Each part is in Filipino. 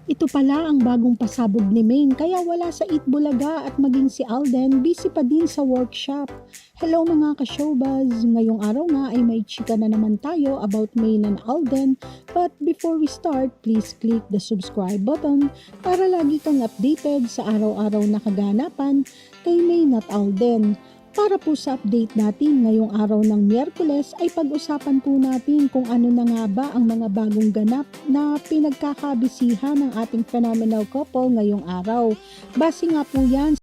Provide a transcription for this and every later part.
Ito pala ang bagong pasabog ni Maine kaya wala sa Eat Bulaga at maging si Alden busy pa din sa workshop. Hello mga ka-showbuzz! Ngayong araw nga ay may chika na naman tayo about Maine and Alden. But before we start, please click the subscribe button para lagi kang updated sa araw-araw na kaganapan kay Maine at Alden. Para po sa update natin ngayong araw ng Miyerkules ay pag-usapan po natin kung ano na nga ba ang mga bagong ganap na pinagkakabisihan ng ating phenomenal couple ngayong araw. Base nga po yan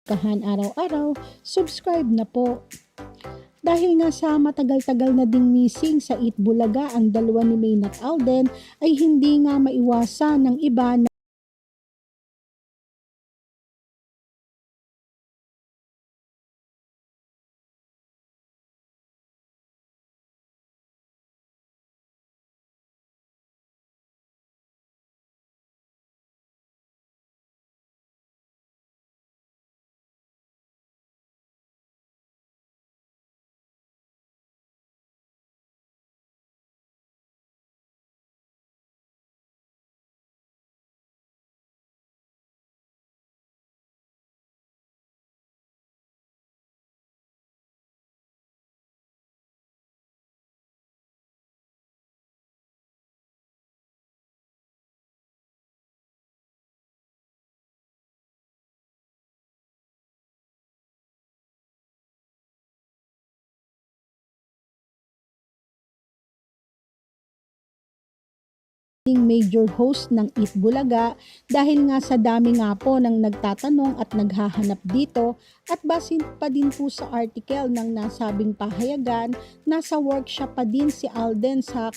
kahan araw-araw, subscribe na po. Dahil nga sa matagal-tagal na ding missing sa Eat Bulaga ang dalawa ni Maine at Alden ay hindi nga maiwasan ng iba na major host ng Eat Bulaga dahil nga sa dami nga po ng nagtatanong at naghahanap dito at basin pa din po sa article ng nasabing pahayagan, nasa workshop pa din si Alden sa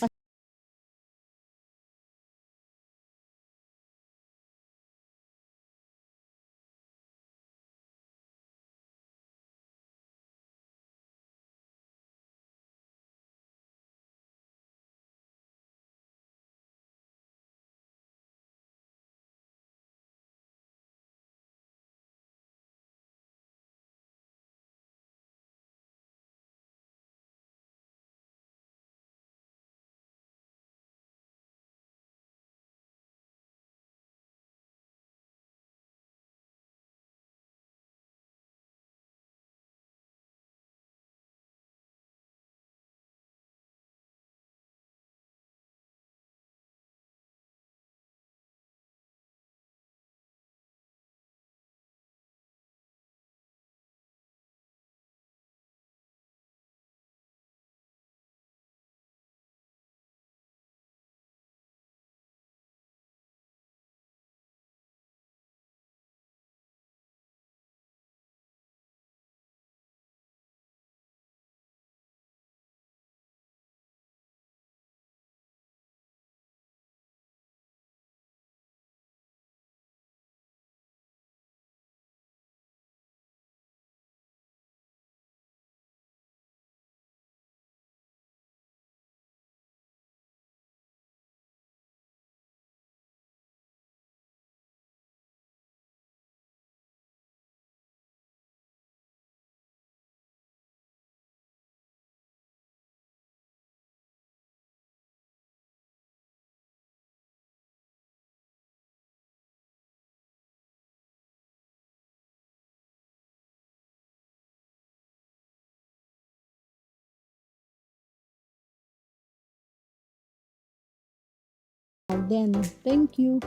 Alden. Thank you.